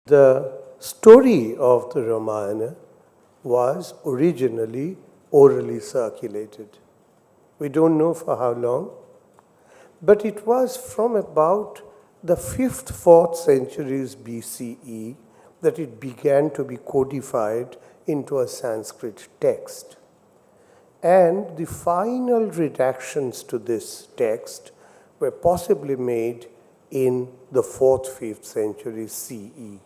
The story of the Ramayana was originally orally circulated. We don't know for how long, but it was from about the 5th, 4th centuries BCE that it began to be codified into a Sanskrit text. And the final redactions to this text were possibly made in the 4th, 5th century CE.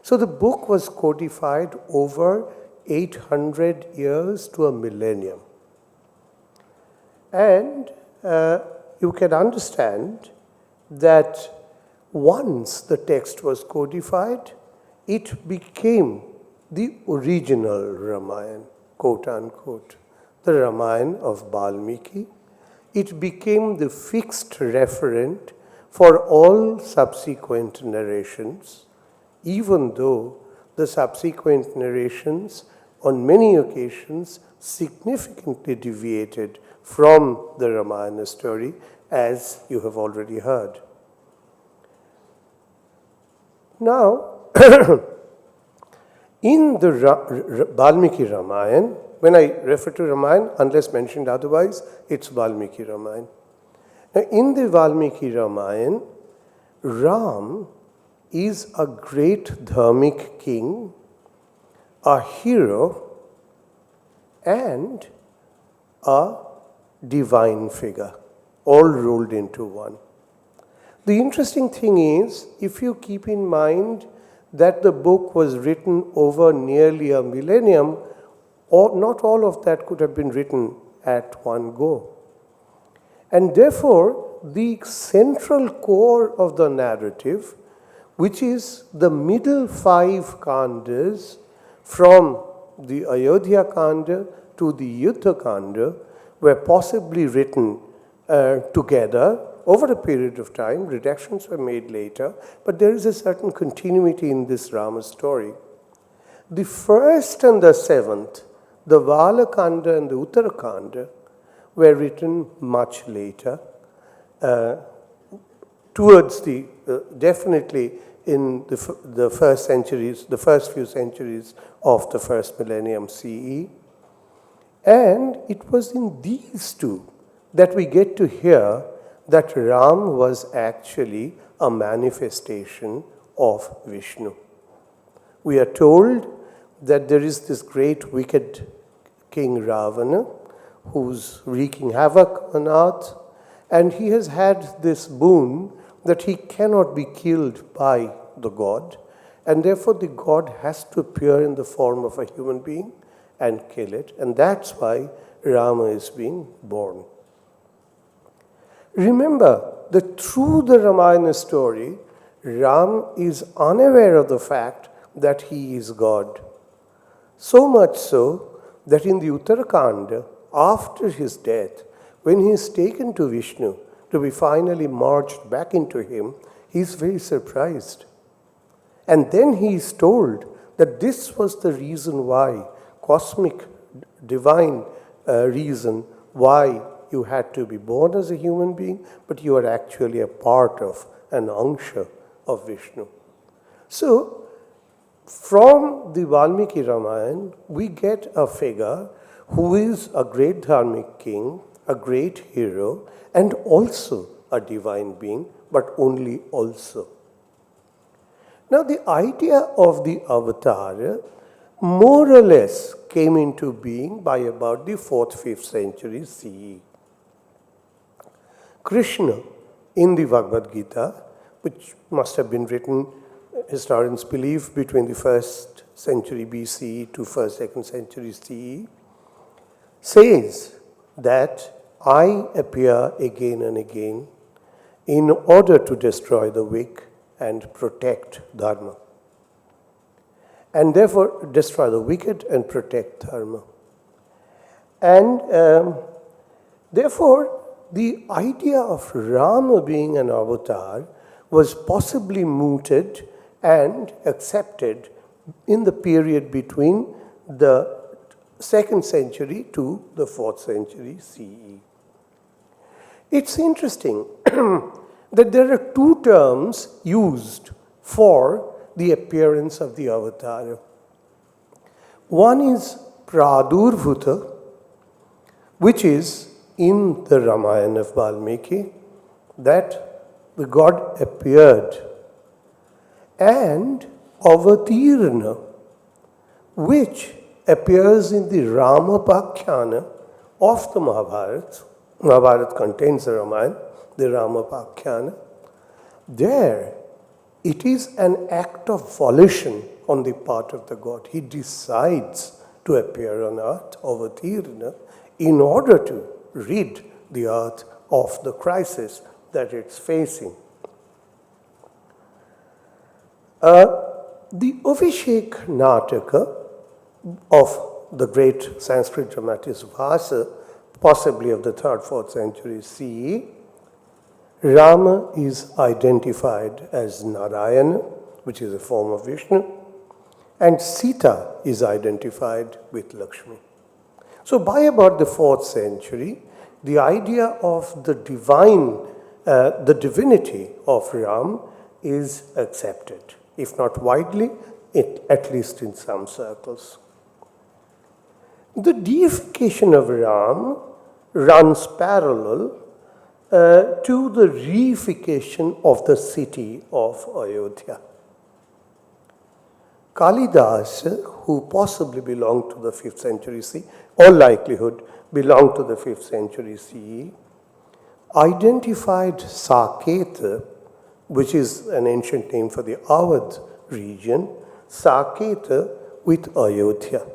So the book was codified over 800 years to a millennium. And you can understand that once the text was codified, it became the original Ramayana, quote unquote, the Ramayana of Valmiki. It became the fixed referent for all subsequent narrations, even though the subsequent narrations on many occasions significantly deviated from the Ramayana story, as you have already heard. Now, in the Valmiki Ramayana, when I refer to Ramayana, unless mentioned otherwise, it's Valmiki Ramayana. Now, in the Valmiki Ramayana, Ram is a great dharmic king, a hero, and a divine figure, all rolled into one. The interesting thing is, if you keep in mind that the book was written over nearly a millennium, not all of that could have been written at one go. And therefore, the central core of the narrative, which is the middle 5 kandas from the Ayodhya kanda to the Yuddha kanda, were possibly written together over a period of time. Redactions were made later, but there is a certain continuity in this Rama story. The 1st and the 7th, the Vala kanda and the Uttara kanda, were written much later, towards the definitely in the first centuries, the first few centuries of the first millennium CE. And it was in these two that we get to hear that Ram was actually a manifestation of Vishnu. We are told that there is this great wicked king Ravana who's wreaking havoc on earth, and he has had this boon that he cannot be killed by the god, and therefore the god has to appear in the form of a human being and kill it, and that's why Rama is being born. Remember that through the Ramayana story, Ram is unaware of the fact that he is God. So much so that in the Uttarakanda, after his death, when he is taken to Vishnu to be finally merged back into him, he is very surprised. And then he is told that this was the reason why, cosmic, divine reason why you had to be born as a human being, but you are actually a part of an angsha of Vishnu. So, from the Valmiki Ramayana, we get a figure who is a great dharmic king, a great hero, and also a divine being, but only also. Now, the idea of the avatar more or less came into being by about the 4th, 5th century CE. Krishna, in the Bhagavad Gita, which must have been written, historians believe, between the 1st century BCE to 1st, 2nd century CE, says that I appear again and again in order to destroy the weak and protect Dharma. And therefore, destroy the wicked and protect Dharma. And therefore, the idea of Rama being an avatar was possibly mooted and accepted in the period between the 2nd century to the 4th century CE. It's interesting that there are two terms used for the appearance of the avatar. One is Pradurvuta, which is in the Ramayana of Valmiki, that the god appeared, and Avatirna, which appears in the Ramapakyana of the Mahabharata. Mahabharata contains the Ramayana, the Ramapakyana. There, it is an act of volition on the part of the god. He decides to appear on earth, Avatirna, in order to rid the earth of the crisis that it's facing. The Avishek Nataka of the great Sanskrit dramatist Vasa, possibly of the 3rd, 4th century CE, Rama is identified as Narayana, which is a form of Vishnu, and Sita is identified with Lakshmi. So by about the 4th century, the idea of the divinity of Ram is accepted, if not widely, at least in some circles. The deification of Ram runs parallel to the reification of the city of Ayodhya. Kalidas, who possibly belonged to the 5th century CE, all likelihood belonged to the 5th century CE, identified Saketa, which is an ancient name for the Awadh region, Saketa with Ayodhya,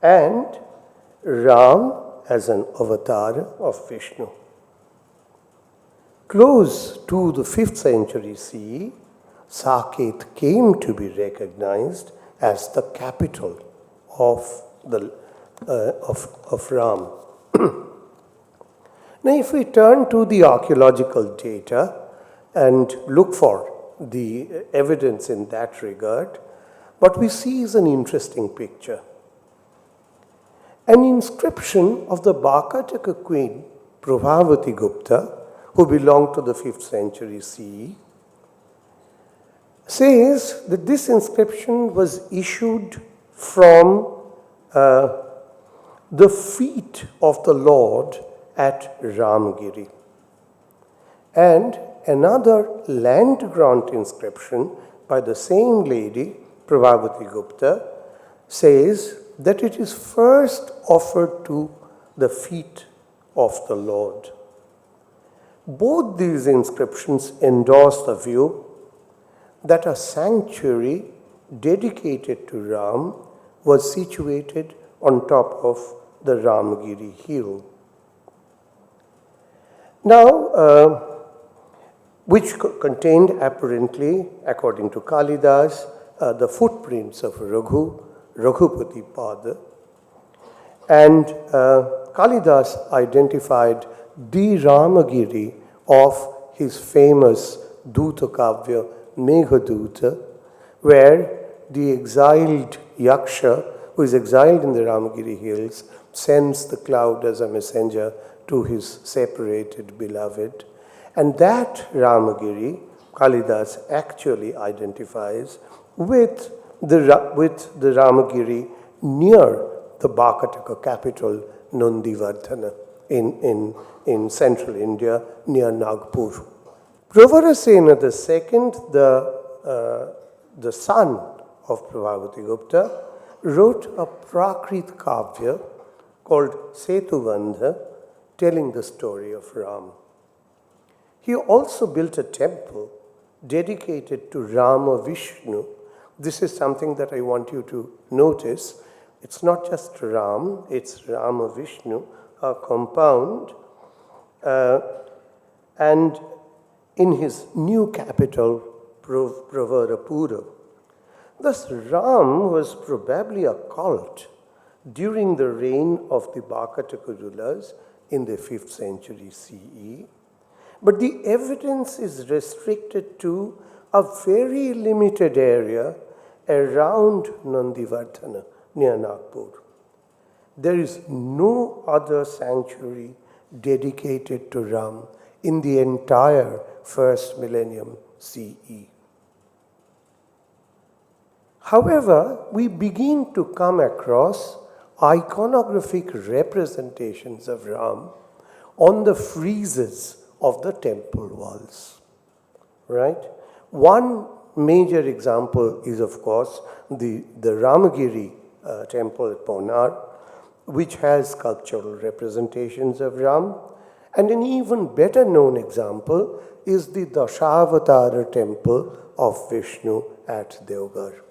and Ram as an avatar of Vishnu. Close to the 5th century CE, Saket came to be recognized as the capital of Ram. Now, if we turn to the archaeological data and look for the evidence in that regard, what we see is an interesting picture. An inscription of the Bakataka queen, Prabhavati Gupta, who belonged to the 5th century CE, says that this inscription was issued from the feet of the Lord at Ramgiri. And another land grant inscription by the same lady, Prabhavati Gupta, says that it is first offered to the feet of the Lord. Both these inscriptions endorse the view that a sanctuary dedicated to Ram was situated on top of the Ramgiri hill. Now, which contained apparently, according to Kalidas, the footprints of Raghupati Pada. And Kalidas identified the Ramagiri of his famous Duta Kavya Meghaduta, where the exiled Yaksha, who is exiled in the Ramagiri hills, sends the cloud as a messenger to his separated beloved. And that Ramagiri, Kalidas actually identifies with the Ramagiri near the Bakataka capital, Nandivardhana, in central India, near Nagpur. Pravarasena II, the son of Prabhavati Gupta, wrote a Prakrit Kavya called Setuvandha, telling the story of Ram. He also built a temple dedicated to Rama Vishnu. This is something that I want you to notice. It's not just Ram, it's Rama Vishnu, a compound. And in his new capital, Pravarapura. Thus, Ram was probably a cult during the reign of the Bakataka rulers in the 5th century CE. But the evidence is restricted to a very limited area around Nandivardhana, near Nagpur. There is no other sanctuary dedicated to Ram in the entire first millennium CE. However, we begin to come across iconographic representations of Ram on the friezes of the temple walls. Right? One major example is, of course, the Ramagiri temple at Ponar, which has sculptural representations of Ram. And an even better known example is the Dashavatara temple of Vishnu at Deoghar,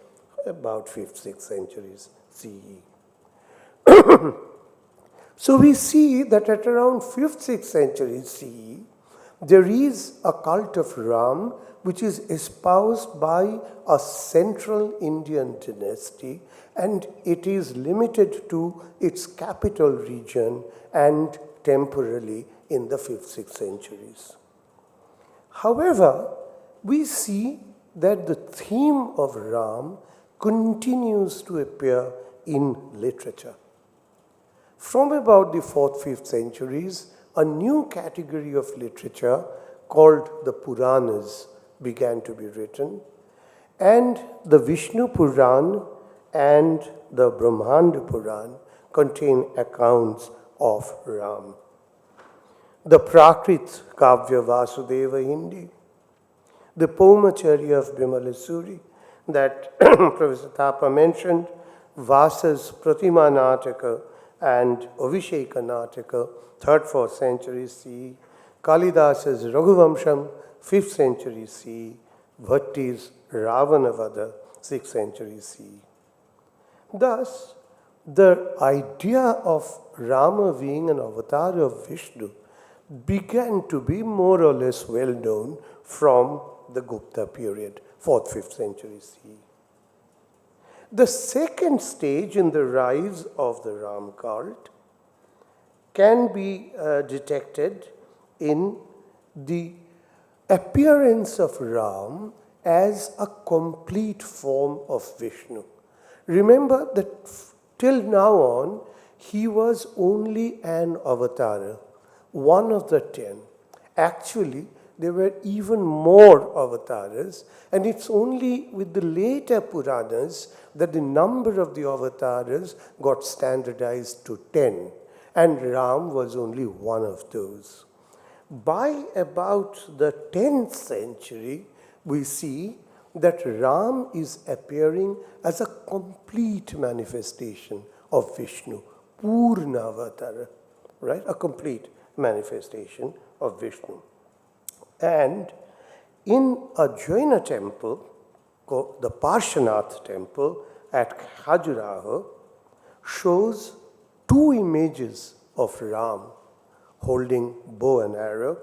about 5th, 6th centuries CE. So we see that at around 5th, 6th century CE, there is a cult of Ram which is espoused by a central Indian dynasty, and it is limited to its capital region and temporarily in the 5th, 6th centuries. However, we see that the theme of Ram continues to appear in literature. From about the 4th, 5th centuries, a new category of literature called the Puranas began to be written, and the Vishnu Puran and the Brahmanda Puran contain accounts of Ram. The Prakrit Kavya Vasudeva Hindi, the Pomacharya of Bimalasuri that Professor Thapa mentioned, Vasa's Pratima Nataka and Avisheka Nataka, 3rd, 4th century CE, Kalidasa's Raghuvamsham, 5th century CE, Bhatti's Ravanavada, 6th century CE. Thus, the idea of Rama being an avatar of Vishnu began to be more or less well known from the Gupta period, 4th, 5th century CE. The second stage in the rise of the Ram cult can be detected in the appearance of Ram as a complete form of Vishnu. Remember that till now on, he was only an avatar, one of the 10. Actually, there were even more avatars, and it's only with the later Puranas that the number of the avatars got standardized to 10, and Ram was only one of those. By about the 10th century, we see that Ram is appearing as a complete manifestation of Vishnu, Purnavatara, right? A complete manifestation of Vishnu. And in a Jaina temple, called the Parshanath temple at Khajuraho, shows 2 images of Ram holding bow and arrow,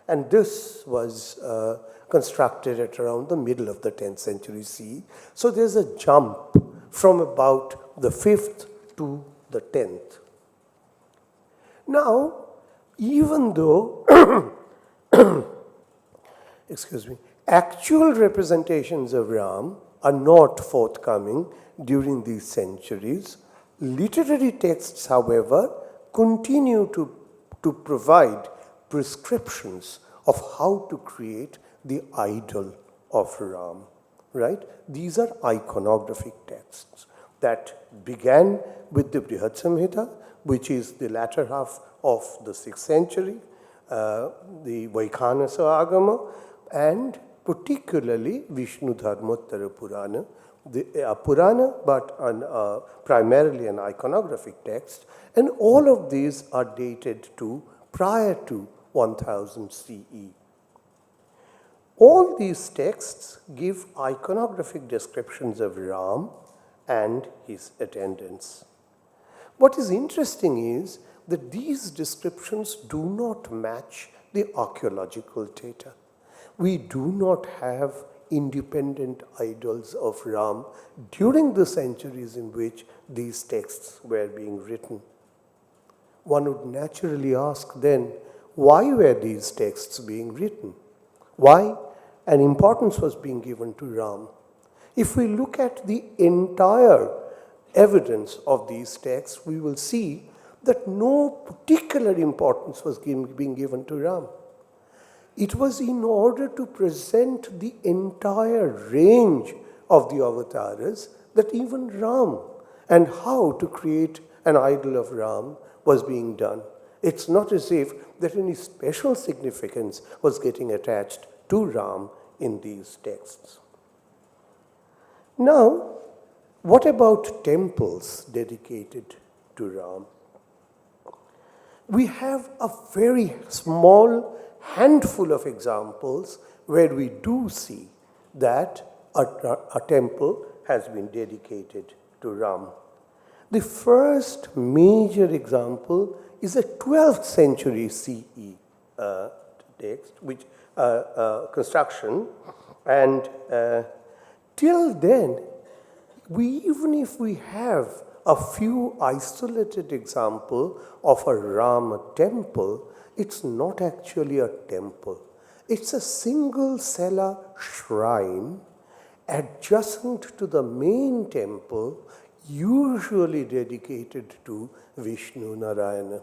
and this was constructed at around the middle of the 10th century CE. So there's a jump from about the 5th to the 10th. Now, even though actual representations of Ram are not forthcoming during these centuries, literary texts, however, continue to provide prescriptions of how to create the idol of Ram, right? These are iconographic texts that began with the Brihad Samhita, which is the latter half of the 6th century, the Vaikhanasa Agama, and particularly Vishnu Dharmottara Purana, a Purana but primarily an iconographic text, and all of these are dated to prior to 1000 CE. All these texts give iconographic descriptions of Ram and his attendants. What is interesting is that these descriptions do not match the archaeological data. We do not have independent idols of Ram during the centuries in which these texts were being written. One would naturally ask then, why were these texts being written? Why an importance was being given to Ram? If we look at the entire evidence of these texts, we will see that no particular importance was being given to Ram. It was in order to present the entire range of the avatars that even Ram and how to create an idol of Ram was being done. It's not as if that any special significance was getting attached to Ram in these texts. Now, what about temples dedicated to Ram? We have a very small handful of examples where we do see that a temple has been dedicated to Ram. The first major example is a 12th century CE text, which construction, and till then, even if we have a few isolated examples of a Rama temple, it's not actually a temple. It's a single cella shrine adjacent to the main temple, usually dedicated to Vishnu Narayana.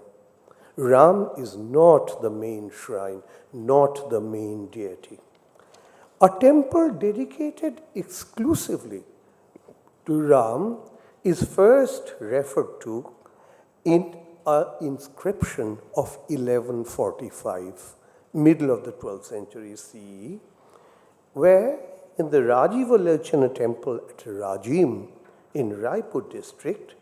Ram is not the main shrine, not the main deity. A temple dedicated exclusively to Ram is first referred to in an inscription of 1145, middle of the 12th century CE, where in the Rajivalochana temple at Rajim in Raipur district,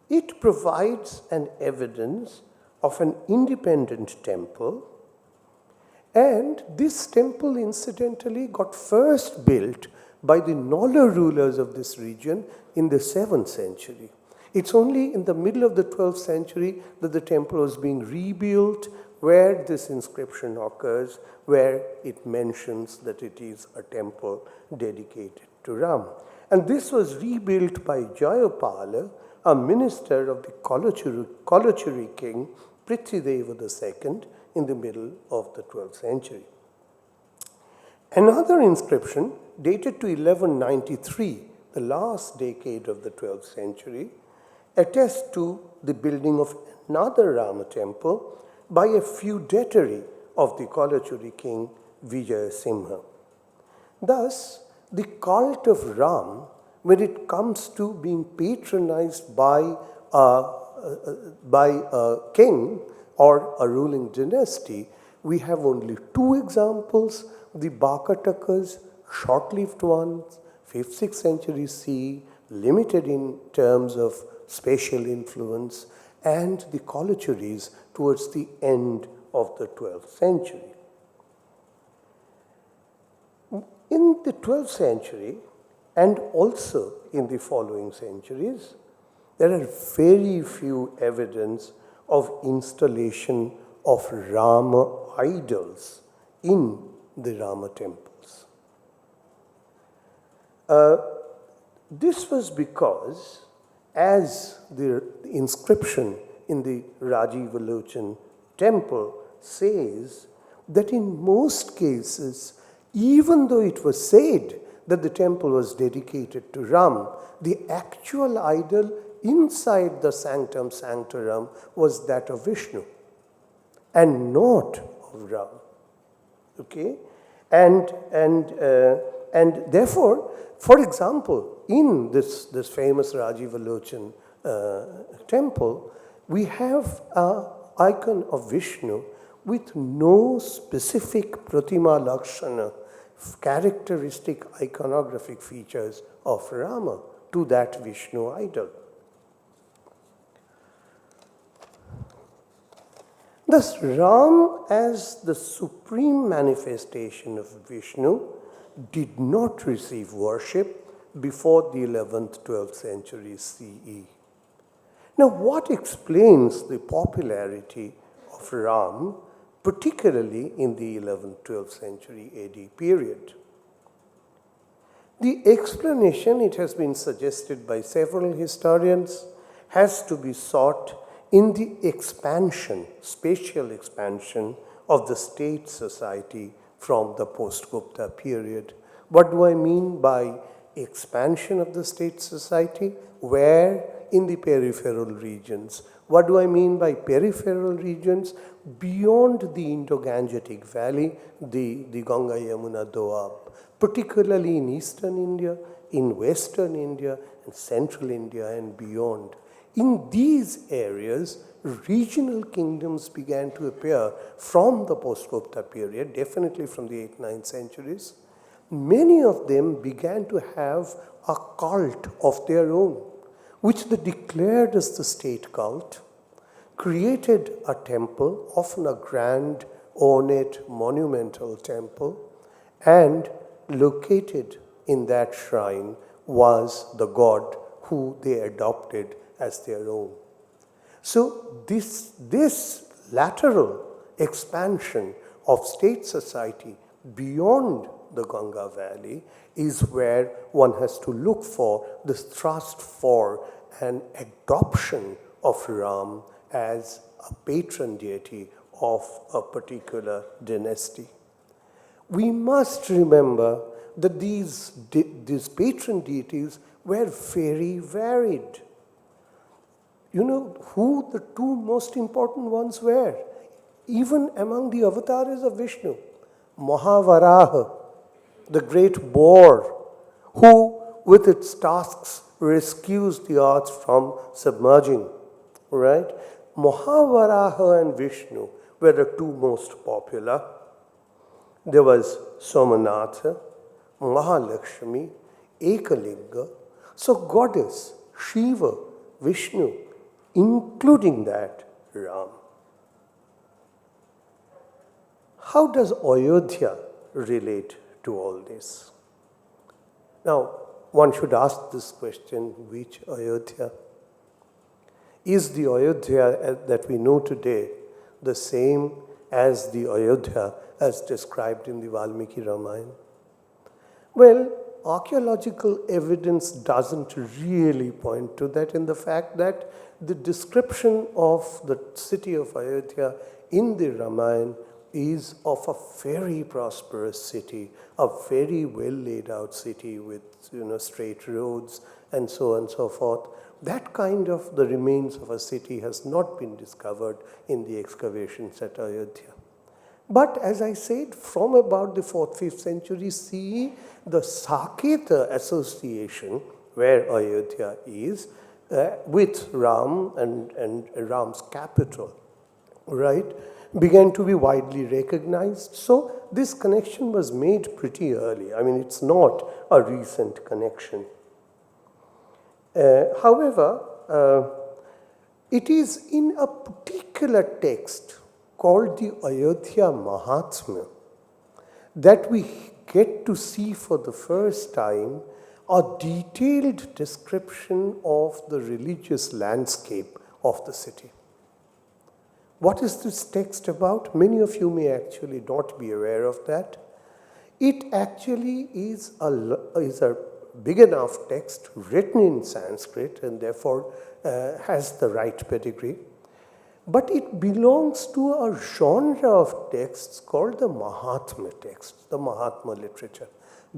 it provides an evidence of an independent temple, and this temple incidentally got first built by the Nola rulers of this region in the 7th century. It's only in the middle of the 12th century that the temple was being rebuilt, where this inscription occurs, where it mentions that it is a temple dedicated to Ram. And this was rebuilt by Jayapala, a minister of the Kalachuri king, Prithvideva II, in the middle of the 12th century. Another inscription, dated to 1193, the last decade of the 12th century, attests to the building of another Rama temple by a feudatory of the Kalachuri king Vijayasimha. Thus, the cult of Ram, when it comes to being patronized by a king or a ruling dynasty, we have only two examples: the Bakatakas, short-lived ones, 5th, 6th century CE, limited in terms of spatial influence, and the Kalachuris towards the end of the 12th century. In the 12th century, and also in the following centuries, there are very few evidence of installation of Rama idols in the Rama temples. This was because, as the inscription in the Rajivalochan temple says, that in most cases, even though it was said that the temple was dedicated to Ram, the actual idol inside the sanctum sanctorum was that of Vishnu and not of Ram. Okay? And therefore, for example, in this famous Rajivalochan temple, we have an icon of Vishnu with no specific Pratima Lakshana, characteristic iconographic features of Rama to that Vishnu idol. Thus, Ram, as the supreme manifestation of Vishnu, did not receive worship before the 11th, 12th century CE. Now, what explains the popularity of Ram, particularly in the 11th, 12th century AD period? The explanation, it has been suggested by several historians, has to be sought in the expansion, spatial expansion of the state society from the post-Gupta period. What do I mean by expansion of the state society? Where? In the peripheral regions. What do I mean by peripheral regions? Beyond the Indo-Gangetic Valley, the Ganga Yamuna Doab, particularly in eastern India in Western India and Central India and beyond. In these areas, regional kingdoms began to appear from the post-Gupta period, definitely from the 8th, 9th centuries. Many of them began to have a cult of their own, which they declared as the state cult, created a temple, often a grand, ornate, monumental temple, and located in that shrine was the god who they adopted as their own. So this lateral expansion of state society beyond the Ganga Valley is where one has to look for this thrust for an adoption of Ram as a patron deity of a particular dynasty. We must remember that these patron deities were very varied. You know who the two most important ones were? Even among the avatars of Vishnu, Mahavaraha, the great boar, who with its tasks rescues the earth from submerging, right? Mahavaraha and Vishnu were the two most popular. There was Somanatha, Mahalakshmi, Ekalinga. So goddess, Shiva, Vishnu, including that Ram. How does Ayodhya relate to all this? Now, one should ask this question, which Ayodhya? Is the Ayodhya that we know today the same as the Ayodhya as described in the Valmiki Ramayana? Well, archaeological evidence doesn't really point to that, in the fact that the description of the city of Ayodhya in the Ramayana is of a very prosperous city, a very well laid out city with straight roads and so on and so forth. That kind of the remains of a city has not been discovered in the excavations at Ayodhya. But as I said, from about the 4th, 5th century CE, the Saketa association, where Ayodhya is, with Ram and Ram's capital, right, began to be widely recognized. So this connection was made pretty early. I mean, it's not a recent connection. However, it is in a particular text called the Ayodhya Mahatmya that we get to see for the first time a detailed description of the religious landscape of the city. What is this text about? Many of you may actually not be aware of that. It actually is a big enough text written in Sanskrit and therefore has the right pedigree. But it belongs to a genre of texts called the Mahatmya texts, the Mahatmya literature,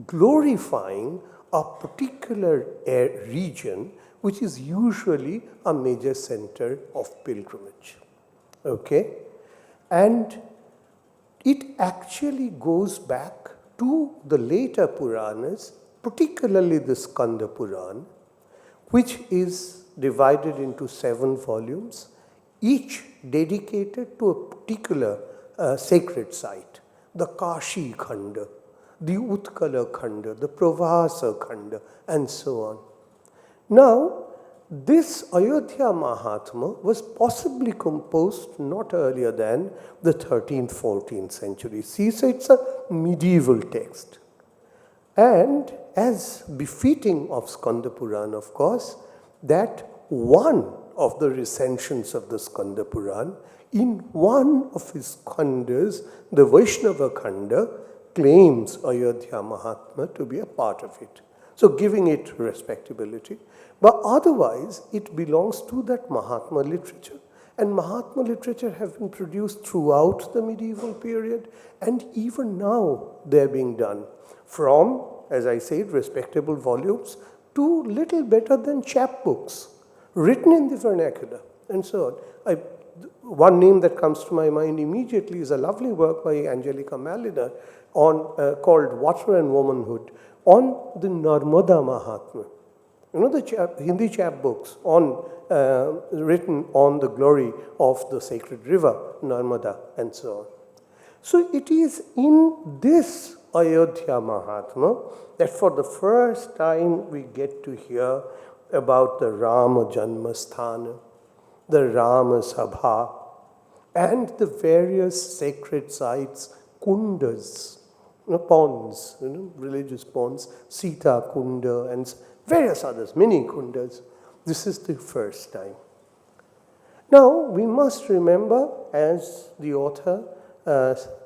glorifying a particular region which is usually a major center of pilgrimage. Okay? And it actually goes back to the later Puranas, particularly the Skanda Puran, which is divided into 7 volumes, each dedicated to a particular sacred site. The Kashi Khanda, the Utkala Khanda, the Pravasa Khanda, and so on. Now, this Ayodhya Mahatmya was possibly composed not earlier than the 13th, 14th century. See, so it's a medieval text. And as befitting of Skanda Puran, of course, that one of the recensions of the Skanda Puran, in one of his khandas, the Vaishnava Khanda, claims Ayodhya Mahatmya to be a part of it. So giving it respectability. But otherwise, it belongs to that Mahatmya literature. And Mahatmya literature have been produced throughout the medieval period, and even now they're being done. From, as I said, respectable volumes to little better than chapbooks, written in the vernacular, and so on. One name that comes to my mind immediately is a lovely work by Angelica Maliner called Water and Womanhood, on the Narmada Mahatmya. You know the Hindi chapbooks on written on the glory of the sacred river Narmada and so on. So it is in this Ayodhya Mahatmya that for the first time we get to hear about the Rama Janmasthana, the Rama Sabha, and the various sacred sites, kundas, ponds, religious ponds, Sita Kunda, and various others, many kundas. This is the first time. Now, we must remember, as the author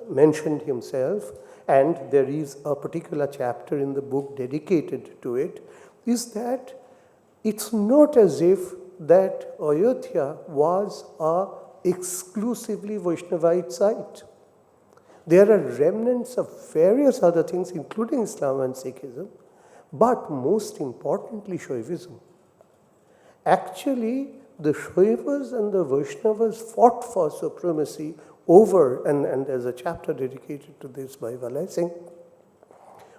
mentioned himself, and there is a particular chapter in the book dedicated to it, is that it's not as if that Ayodhya was a exclusively Vaishnavite site. There are remnants of various other things, including Islam and Sikhism, but most importantly, Shaivism. Actually, the Shaivas and the Vaishnavas fought for supremacy over, and there's a chapter dedicated to this by Valai Singh,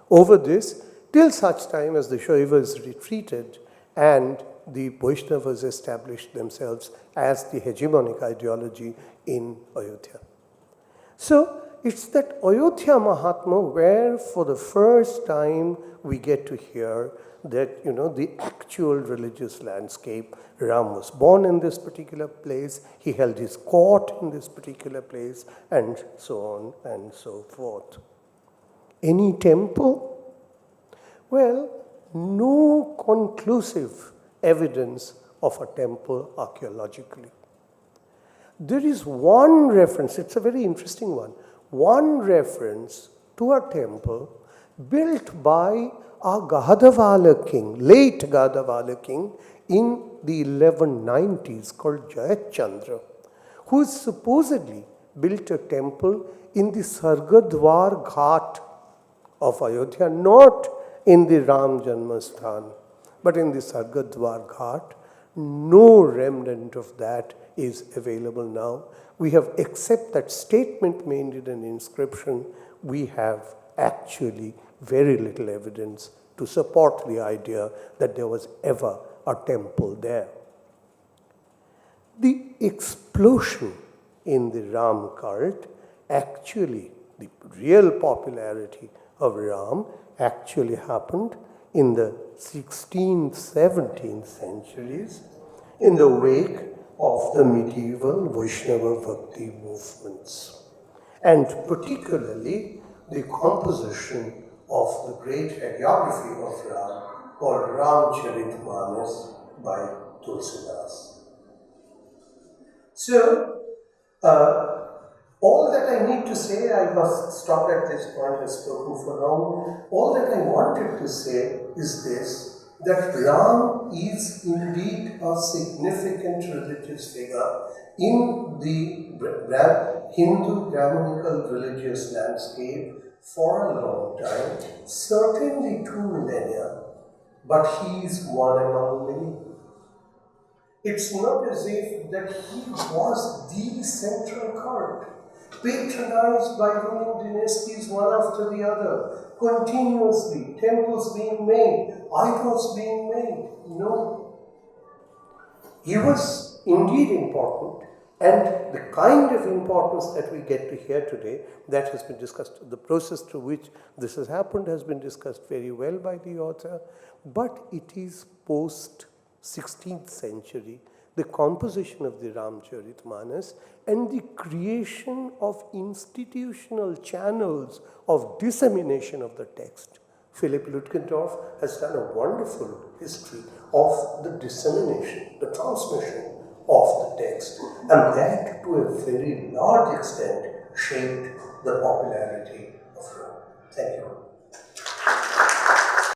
over this, till such time as the Shaivas retreated and the Vaishnavas established themselves as the hegemonic ideology in Ayodhya. So, it's that Ayodhya Mahatmya where for the first time we get to hear that, the actual religious landscape. Ram was born in this particular place, he held his court in this particular place, and so on and so forth. Any temple? Well, no conclusive evidence of a temple archaeologically. There is one reference, it's a very interesting one reference to a temple built by a Gadavala king, late Gadavala king, in the 1190s called Jayachandra, who supposedly built a temple in the Sargadwar Ghat of Ayodhya, not in the Ramjanmabhumi, but in the Sargadwar Ghat. No remnant of that is available now. We have, except that statement made in an inscription, we have actually very little evidence to support the idea that there was ever a temple there. The explosion in the Ram cult, actually, the real popularity of Ram actually happened in the 16th, 17th centuries in the wake of the medieval Vaishnava Bhakti movements, and particularly the composition of the great hagiography of Ram called Ramcharitmanas by Tulsidas. So, all that I need to say, I must stop at this point, I've spoken for long. All that I wanted to say is this, that Ram is indeed a significant religious figure in the Hindu Brahminical religious landscape for a long time, certainly 2 millennia, but he is one among many. It's not as if that he was the central cult, patronized by ruling dynasties one after the other, continuously, temples being made, idols being made. No. He was indeed important, and the kind of importance that we get to hear today, that has been discussed, the process through which this has happened has been discussed very well by the author, but it is post-16th century, the composition of the Ramcharitmanas and the creation of institutional channels of dissemination of the text. Philip Lutgendorf has done a wonderful history of the dissemination, the transmission of the text, and that to a very large extent shaped the popularity of Rome. Thank you.